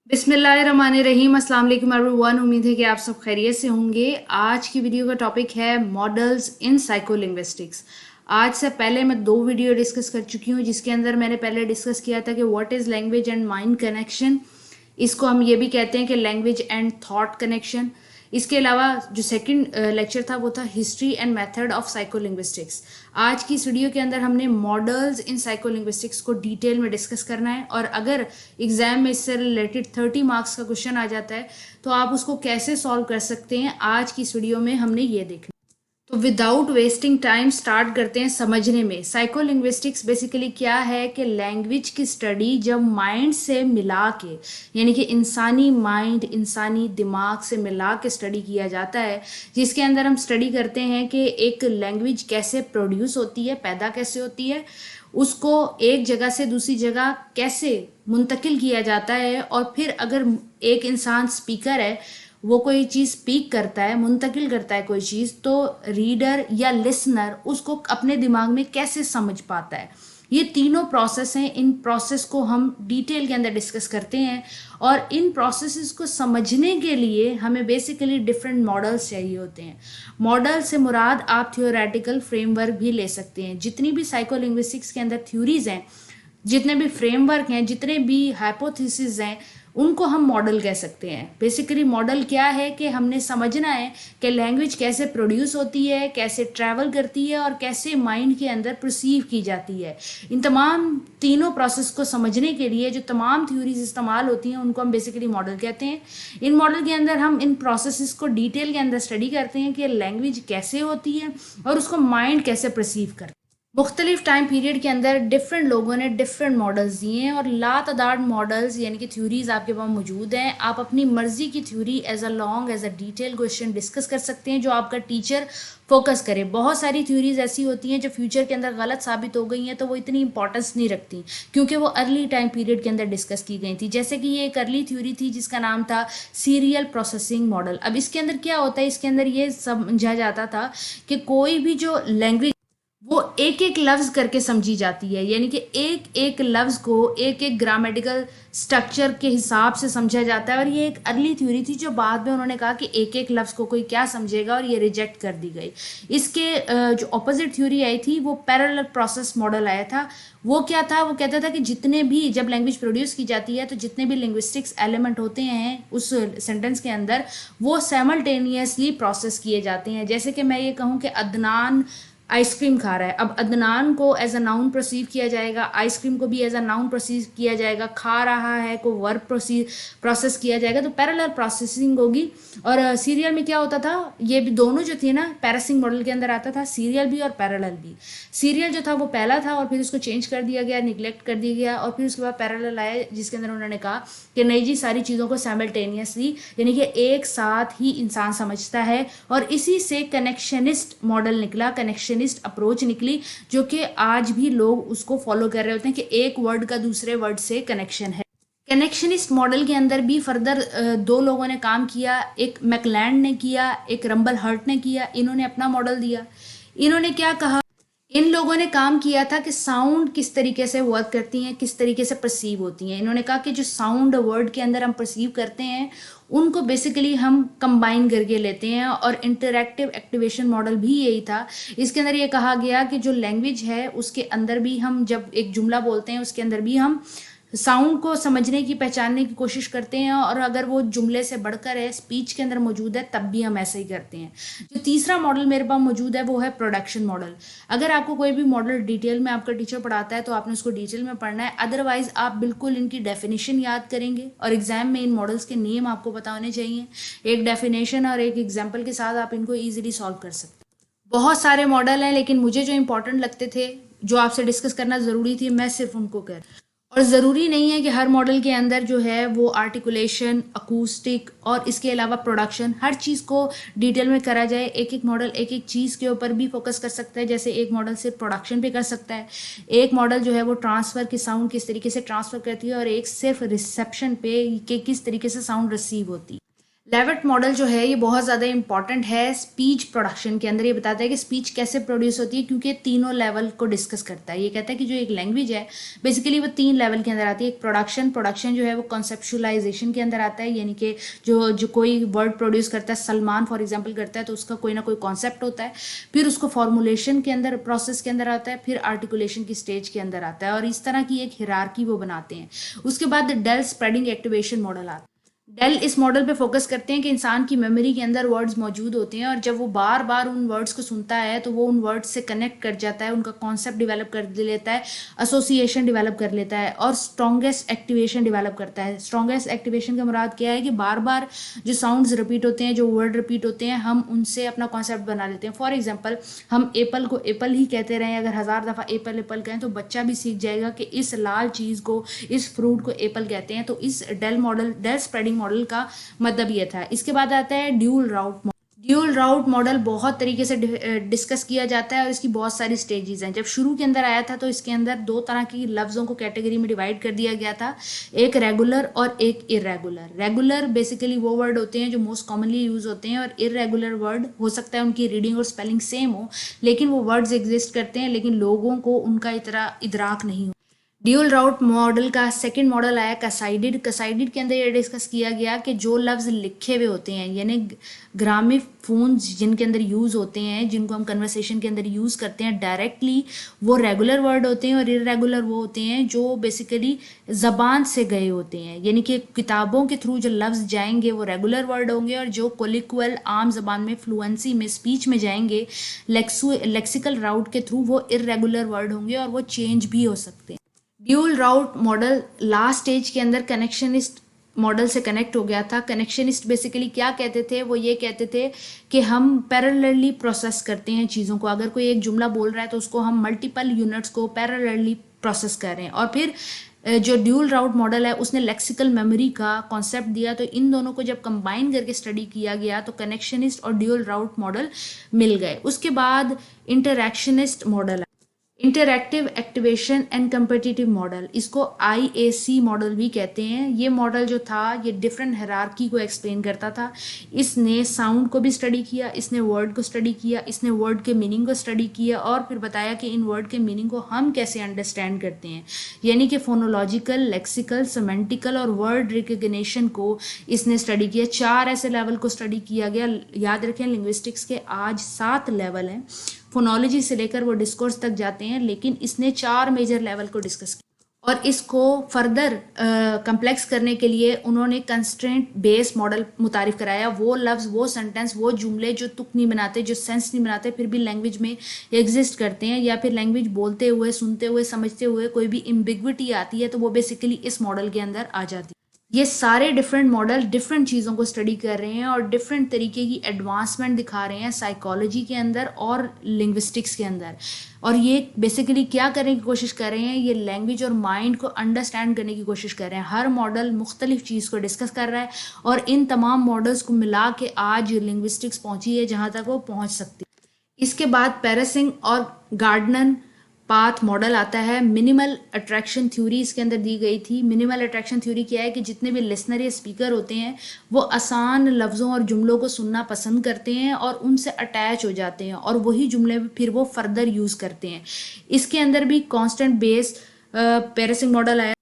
बिस्मिल्लाहिर्रहमानिर्रहीम। अस्सलाम वालेकुम एवरीवन। उम्मीद है कि आप सब खैरियत से होंगे। आज की वीडियो का टॉपिक है मॉडल्स इन साइकोलिंग्विस्टिक्स। आज से पहले मैं दो वीडियो डिस्कस कर चुकी हूँ, जिसके अंदर मैंने पहले डिस्कस किया था कि what is language and mind connection. इसको हम ये भी कहते हैं कि लैंग्वेज एंड थॉट कनेक्शन। इसके अलावा जो सेकंड लेक्चर था वो था history and method of psycholinguistics. आज की इस वीडियो के अंदर हमने मॉडल्स इन साइकोलिंग्विस्टिक्स को डिटेल में डिस्कस करना है, और अगर एग्जाम में इससे रिलेटेड 30 मार्क्स का क्वेश्चन आ जाता है तो आप उसको कैसे सॉल्व कर सकते हैं, आज की इस वीडियो में हमने ये देखना। तो विदाउट वेस्टिंग टाइम स्टार्ट करते हैं समझने में। साइकोलिंग्विस्टिक्स बेसिकली क्या है कि लैंग्वेज की स्टडी जब माइंड से मिला के, यानी कि इंसानी माइंड, इंसानी दिमाग से मिला के स्टडी किया जाता है, जिसके अंदर हम स्टडी करते हैं कि एक लैंग्वेज कैसे प्रोड्यूस होती है, पैदा कैसे होती है, उसको एक जगह से दूसरी जगह कैसे मुंतकिल किया जाता है, और फिर अगर एक इंसान स्पीकर है, वो कोई चीज़ स्पीक करता है, मुंतकिल करता है कोई चीज़, तो रीडर या लिसनर उसको अपने दिमाग में कैसे समझ पाता है। ये तीनों प्रोसेस हैं। इन प्रोसेस को हम डिटेल के अंदर डिस्कस करते हैं, और इन प्रोसेसेस को समझने के लिए हमें बेसिकली डिफरेंट मॉडल्स चाहिए होते हैं। मॉडल से मुराद आप थियोरेटिकल फ्रेमवर्क भी ले सकते हैं। जितनी भी साइकोलिंग्विस्टिक्स के अंदर थ्योरीज हैं, जितने भी फ्रेमवर्क हैं, जितने भी हाइपोथेसिस हैं, उनको हम मॉडल कह सकते हैं। बेसिकली मॉडल क्या है कि हमने समझना है कि लैंग्वेज कैसे प्रोड्यूस होती है, कैसे ट्रैवल करती है, और कैसे माइंड के अंदर परसीव की जाती है। इन तमाम तीनों प्रोसेस को समझने के लिए जो तमाम थ्योरीज इस्तेमाल होती हैं, उनको हम बेसिकली मॉडल कहते हैं। इन मॉडल के अंदर हम इन प्रोसेस को डिटेल के अंदर स्टडी करते हैं कि लैंग्वेज कैसे होती है और उसको माइंड कैसे परसीव करता है। मुख्तलिफ टाइम पीरियड के अंदर डिफरेंट लोगों ने डिफरेंट मॉडल्स दिए हैं, और लातादाद मॉडल्स यानी कि थ्योरीज आपके पास मौजूद हैं। आप अपनी मर्जी की theory as a long as a detail question discuss कर सकते हैं, जो आपका टीचर फोकस करे। बहुत सारी थ्योरीज ऐसी होती हैं जो फ्यूचर के अंदर गलत साबित हो गई हैं, तो वो इतनी इंपॉर्टेंस नहीं रखती क्योंकि वो अर्ली टाइम पीरियड के अंदर डिस्कस की गई थी। जैसे कि ये एक अर्ली थ्योरी थी जिसका नाम था सीरियल प्रोसेसिंग मॉडल। अब इसके अंदर क्या होता है, इसके अंदर ये समझा जाता था कि कोई भी जो लैंग्वेज वो एक एक लफ्ज करके समझी जाती है, यानी कि एक एक लफ्ज को एक एक ग्रामेटिकल स्ट्रक्चर के हिसाब से समझा जाता है। और ये एक अर्ली थ्योरी थी जो बाद में उन्होंने कहा कि एक एक लफ्ज को कोई क्या समझेगा, और ये रिजेक्ट कर दी गई। इसके जो ऑपोजिट थ्योरी आई थी वो पैरेलल प्रोसेस मॉडल आया था। वो क्या था, वो कहता था कि जितने भी जब लैंग्वेज प्रोड्यूस की जाती है तो जितने भी लिंग्विस्टिक्स एलिमेंट होते हैं उस सेंटेंस के अंदर, वो साइमल्टेनियसली प्रोसेस किए जाते हैं। जैसे कि मैं ये कहूँ कि अदनान आइसक्रीम खा रहा है, अब अदनान को एज अ नाउन प्रोसीव किया जाएगा, आइसक्रीम को भी एज अ नाउन प्रोसीव किया जाएगा, खा रहा है को वर्ब प्रोसेस किया जाएगा, तो पैरेलल प्रोसेसिंग होगी। और सीरियल में क्या होता था, ये भी दोनों जो थे ना, पैरासिंग मॉडल के अंदर आता था सीरियल भी और पैरेलल भी। सीरियल जो था वो पहला था, और फिर उसको चेंज कर दिया गया, निगलेक्ट कर दिया गया, और फिर उसके बाद पैरेलल आया, जिसके अंदर उन्होंने कहा कि नहीं जी, सारी चीज़ों को साइमल्टेनियसली यानी कि एक साथ ही इंसान समझता है। और इसी से कनेक्शनिस्ट मॉडल निकला, कनेक्शनिस्ट अप्रोच निकली, जो कि आज भी लोग उसको फॉलो कर रहे होते हैं कि एक वर्ड का दूसरे वर्ड से कनेक्शन है। कनेक्शनिस्ट मॉडल के अंदर भी फर्दर दो लोगों ने काम किया, एक मैकलैंड ने किया, एक रंबल हर्ट ने किया। इन्होंने अपना मॉडल दिया। इन्होंने क्या कहा, इन लोगों ने काम किया था कि साउंड किस तरीके से वर्क करती हैं, किस तरीके से परसीव होती हैं। इन्होंने कहा कि जो साउंड वर्ड के अंदर हम परसीव करते हैं, उनको बेसिकली हम कंबाइन करके लेते हैं, और इंटरैक्टिव एक्टिवेशन मॉडल भी यही था। इसके अंदर ये कहा गया कि जो लैंग्वेज है उसके अंदर भी हम जब एक जुमला बोलते हैं, उसके अंदर भी हम साउंड को समझने की, पहचानने की कोशिश करते हैं, और अगर वो जुमले से बढ़कर है, स्पीच के अंदर मौजूद है, तब भी हम ऐसे ही करते हैं। जो तीसरा मॉडल मेरे पास मौजूद है वो है प्रोडक्शन मॉडल। अगर आपको कोई भी मॉडल डिटेल में आपका टीचर पढ़ाता है तो आपने उसको डिटेल में पढ़ना है, अदरवाइज आप बिल्कुल इनकी डेफिनेशन याद करेंगे, और एग्जाम में इन मॉडल्स के नेम आपको पता होने चाहिए। एक डेफिनेशन और एक एग्जाम्पल के साथ आप इनको ईजिली सॉल्व कर सकते हैं। बहुत सारे मॉडल हैं, लेकिन मुझे जो इंपॉर्टेंट लगते थे, जो आपसे डिस्कस करना ज़रूरी थी, मैं सिर्फ उनको कर। और ज़रूरी नहीं है कि हर मॉडल के अंदर जो है वो आर्टिकुलेशन, अकूस्टिक और इसके अलावा प्रोडक्शन, हर चीज़ को डिटेल में करा जाए। एक एक मॉडल एक एक चीज़ के ऊपर भी फोकस कर सकता है। जैसे एक मॉडल सिर्फ प्रोडक्शन पे कर सकता है, एक मॉडल जो है वो ट्रांसफ़र की साउंड किस तरीके से ट्रांसफ़र करती है, और एक सिर्फ रिसेप्शन पे कि किस तरीके से साउंड रिसीव होती है। लेविट मॉडल जो है ये बहुत ज़्यादा इंपॉर्टेंट है स्पीच प्रोडक्शन के अंदर। ये बताता है कि स्पीच कैसे प्रोड्यूस होती है, क्योंकि तीनों लेवल को डिस्कस करता है। ये कहता है कि जो एक लैंग्वेज है बेसिकली वो 3 लेवल के अंदर आती है। एक प्रोडक्शन जो है वो कॉन्सेप्चुलाइजेशन के अंदर आता है, यानी कि जो जो कोई वर्ड प्रोड्यूस करता है, सलमान फॉर एग्जाम्पल करता है तो उसका कोई ना कोई कॉन्सेप्ट होता है। फिर उसको फॉर्मुलेशन के अंदर प्रोसेस के अंदर आता है, फिर आर्टिकुलेशन की स्टेज के अंदर आता है, और इस तरह की एक हिरार्की वो बनाते हैं। उसके बाद डेल स्प्रेडिंग एक्टिवेशन मॉडल आता है। डेल इस मॉडल पे फोकस करते हैं कि इंसान की मेमोरी के अंदर वर्ड्स मौजूद होते हैं, और जब वो बार बार उन वर्ड्स को सुनता है तो वो उन वर्ड्स से कनेक्ट कर जाता है, उनका कॉन्सेप्ट डेवलप कर लेता है, एसोसिएशन डेवलप कर लेता है, और स्ट्रॉन्गेस्ट एक्टिवेशन डेवलप करता है। स्ट्रॉन्गेस्ट एक्टिवेशन का मुराद क्या है कि बार बार जो साउंड्स रिपीट होते हैं, जो वर्ड रिपीट होते हैं, हम उनसे अपना कॉन्सेप्ट बना लेते हैं। फॉर एग्जाम्पल, हम एप्पल को एप्पल ही कहते रहें, अगर 1000 दफ़ा एप्पल एप्पल कहें तो बच्चा भी सीख जाएगा कि इस लाल चीज़ को, इस फ्रूट को एप्पल कहते हैं। तो इस डेल स्प्रेडिंग मॉडल का मतलब ये था। इसके बाद आता है ड्यूल राउट मॉडल। ड्यूल राउट मॉडल बहुत तरीके से डिस्कस किया जाता है और इसकी बहुत सारी स्टेजेस हैं। जब शुरू के अंदर आया था तो इसके अंदर 2 तरह की लफ्ज़ों को कैटेगरी में डिवाइड कर दिया गया था, एक रेगुलर और एक इरेगुलर। रेगुलर बेसिकली वो वर्ड होते हैं जो मोस्ट कॉमनली यूज होते हैं, और इरेगुलर वर्ड हो सकता है उनकी रीडिंग और स्पेलिंग सेम हो, लेकिन वो वर्ड्स एग्जिस्ट करते हैं, लेकिन लोगों को उनका इतना इदराक नहीं हो। ड्यूल राउट मॉडल का सेकंड मॉडल आया कसाइडिड। कसाइडिड के अंदर ये डिस्कस किया गया कि जो लफ्ज़ लिखे हुए होते हैं, यानी ग्रामीफोन्स जिनके अंदर यूज़ होते हैं, जिनको हम कन्वर्सेशन के अंदर यूज़ करते हैं डायरेक्टली, वो रेगुलर वर्ड होते हैं, और इरेगुलर वो होते हैं जो बेसिकली ज़बान से गए होते हैं, यानी कि किताबों के थ्रू जो लफ्ज़ जाएंगे वो रेगुलर वर्ड होंगे, और जो कोलिक्वल आम ज़बान में फ्लुएंसी में स्पीच में जाएंगे लेक्सिकल राउट के थ्रू, वो इरेगुलर वर्ड होंगे और वो चेंज भी हो सकते हैं। ड्यूल राउट मॉडल लास्ट स्टेज के अंदर कनेक्शनिस्ट मॉडल से कनेक्ट हो गया था। कनेक्शनिस्ट बेसिकली क्या कहते थे, वो ये कहते थे कि हम पैरेलली प्रोसेस करते हैं चीज़ों को। अगर कोई एक जुमला बोल रहा है तो उसको हम मल्टीपल यूनिट्स को पैरेलली प्रोसेस कर रहे हैं। और फिर जो ड्यूल राउट मॉडल है उसने लेक्सिकल मेमोरी का कॉन्सेप्ट दिया, तो इन दोनों को जब कंबाइन करके स्टडी किया गया तो कनेक्शनिस्ट और ड्यूल राउट मॉडल मिल गए। उसके बाद interactionist model, interactive activation and competitive model, इसको IAC मॉडल भी कहते हैं। ये मॉडल जो था ये डिफरेंट हायरार्की को एक्सप्लेन करता था। इसने साउंड को भी स्टडी किया, इसने वर्ड को स्टडी किया, इसने वर्ड के मीनिंग को स्टडी किया, और फिर बताया कि इन वर्ड के मीनिंग को हम कैसे अंडरस्टैंड करते हैं, यानी कि फोनोलॉजिकल, लेक्सिकल, सेमेंटिकल और वर्ड रिकग्निशन को इसने स्टडी किया। 4 ऐसे लेवल को स्टडी किया गया। याद रखें, लिंग्विस्टिक्स के आज 7 लेवल हैं, फोनोलॉजी से लेकर वो डिस्कोर्स तक जाते हैं, लेकिन इसने 4 मेजर लेवल को डिस्कस किया। और इसको फर्दर कम्प्लेक्स करने के लिए उन्होंने कंस्ट्रेंट बेस मॉडल मुतारिफ कराया। वो लफ्ज़, वो सेंटेंस, वो जुमले जो तुक नहीं बनाते, जो सेंस नहीं बनाते, फिर भी लैंग्वेज में एग्जिस्ट करते हैं, या फिर लैंग्वेज बोलते हुए, सुनते हुए, समझते हुए कोई भी एम्बिग्विटी आती है तो वो बेसिकली इस मॉडल के अंदर आ जाती है। ये सारे डिफरेंट मॉडल डिफरेंट चीज़ों को स्टडी कर रहे हैं और डिफरेंट तरीके की एडवांसमेंट दिखा रहे हैं साइकोलॉजी के अंदर और लिंग्विस्टिक्स के अंदर। और ये बेसिकली क्या करने की कोशिश कर रहे हैं, ये लैंग्वेज और माइंड को अंडरस्टैंड करने की कोशिश कर रहे हैं। हर मॉडल मुख्तलिफ चीज़ को डिस्कस कर रहा है, और इन तमाम मॉडल्स को मिला के आज लिंग्विस्टिक्स पहुंची है जहाँ तक वो पहुँच सकती है। इसके बाद पेरेसिंग और गार्डनर पाथ मॉडल आता है। मिनिमल अट्रैक्शन थ्योरी इसके अंदर दी गई थी। मिनिमल अट्रैक्शन थ्योरी क्या है कि जितने भी लिसनर या स्पीकर होते हैं वो आसान लफ्ज़ों और जुमलों को सुनना पसंद करते हैं और उनसे अटैच हो जाते हैं, और वही जुमले फिर वो फर्दर यूज़ करते हैं। इसके अंदर भी कांस्टेंट बेस पेरेसिंग मॉडल आया।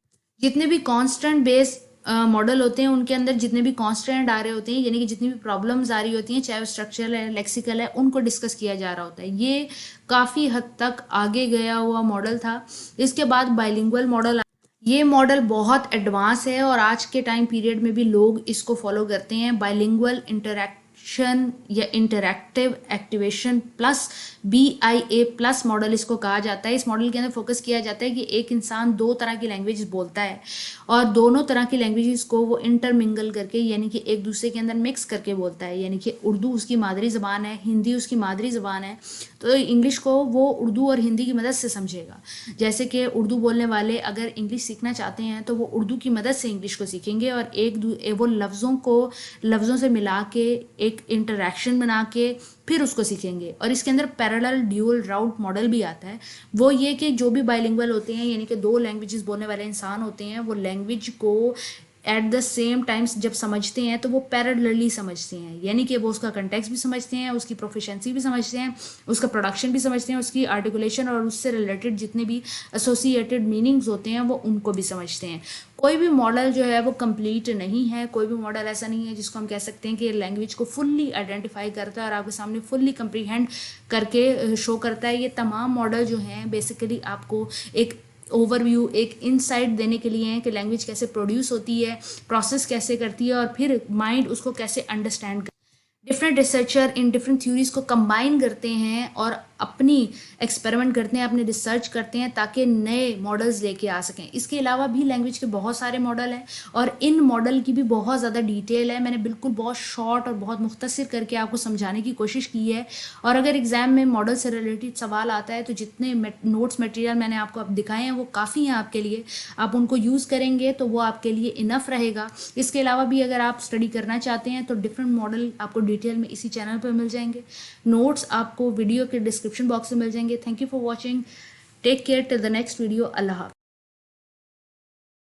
जितने भी कांस्टेंट बेस मॉडल होते हैं उनके अंदर जितने भी कांस्टेंट आ रहे होते हैं, यानी कि जितनी भी प्रॉब्लम्स आ रही होती हैं, चाहे वो स्ट्रक्चरल है, लेक्सिकल है, उनको डिस्कस किया जा रहा होता है। ये काफ़ी हद तक आगे गया हुआ मॉडल था। इसके बाद बाइलिंगुअल मॉडल, ये मॉडल बहुत एडवांस है और आज के टाइम पीरियड में भी लोग इसको फॉलो करते हैं। बाइलिंगुअल इंटरैक्शन या interactive activation plus BIA plus model इसको कहा जाता है। इस मॉडल के अंदर फोकस किया जाता है कि एक इंसान 2 तरह की लैंग्वेज बोलता है और दोनों तरह की लैंग्वेजेस को वो इंटरमिंगल करके, यानी कि एक दूसरे के अंदर मिक्स करके बोलता है। यानी कि उर्दू उसकी मादरी ज़बान है, हिंदी उसकी मादरी ज़बान है, तो इंग्लिश को वो उर्दू और हिंदी की मदद से समझेगा। जैसे कि उर्दू बोलने वाले अगर इंग्लिश सीखना चाहते हैं तो वो उर्दू की मदद से इंग्लिश को सीखेंगे और वो लफ्ज़ों से मिला के एक इंटरेक्शन बना के फिर उसको सीखेंगे। और इसके अंदर पैरेलल ड्यूल राउट मॉडल भी आता है। वो ये कि जो भी बाइलिंगुअल होते हैं, यानी कि 2 लैंग्वेजेस बोलने वाले इंसान होते हैं, वो लैंग्वेज को एट द सेम टाइम्स जब समझते हैं तो वो पैरेलली समझते हैं, यानी कि वो उसका कंटेक्स्ट भी समझते हैं, उसकी प्रोफिशिएंसी भी समझते हैं, उसका प्रोडक्शन भी समझते हैं, उसकी आर्टिकुलेशन और उससे रिलेटेड जितने भी एसोसिएटेड मीनिंग्स होते हैं वो उनको भी समझते हैं। कोई भी मॉडल जो है वो कंप्लीट नहीं है, कोई भी मॉडल ऐसा नहीं है जिसको हम कह सकते हैं कि लैंग्वेज को फुल्ली आइडेंटिफाई करता है और आपके सामने फुल्ली कंप्रीहेंड करके शो करता है। ये तमाम मॉडल जो हैं बेसिकली आपको एक ओवरव्यू, एक इनसाइट देने के लिए हैं कि लैंग्वेज कैसे प्रोड्यूस होती है, प्रोसेस कैसे करती है और फिर माइंड उसको कैसे अंडरस्टैंड करता है। Different researcher in different theories को कंबाइन करते हैं और अपनी एक्सपेरिमेंट करते हैं, अपनी रिसर्च करते हैं ताकि नए मॉडल्स लेके आ सकें। इसके अलावा भी लैंग्वेज के बहुत सारे मॉडल हैं और इन मॉडल की भी बहुत ज़्यादा डिटेल है। मैंने बिल्कुल बहुत शॉर्ट और बहुत मुख्तसर करके आपको समझाने की कोशिश की है। और अगर एग्जाम में मॉडल से रिलेटेड सवाल आता है तो जितने नोट्स मटेरियल मैंने आपको अब दिखाए हैं वो काफ़ी हैं आपके लिए। आप उनको यूज़ करेंगे तो वो आपके लिए इनफ रहेगा। इसके अलावा भी अगर आप स्टडी करना चाहते हैं तो डिफरेंट मॉडल आपको डिटेल में इसी चैनल पर मिल जाएंगे। नोट्स आपको वीडियो के डिस्क्रिप्शन बॉक्स में मिल जाएंगे। Thank you for watching, take care, till the next video, अल्लाह हाफ़िज़।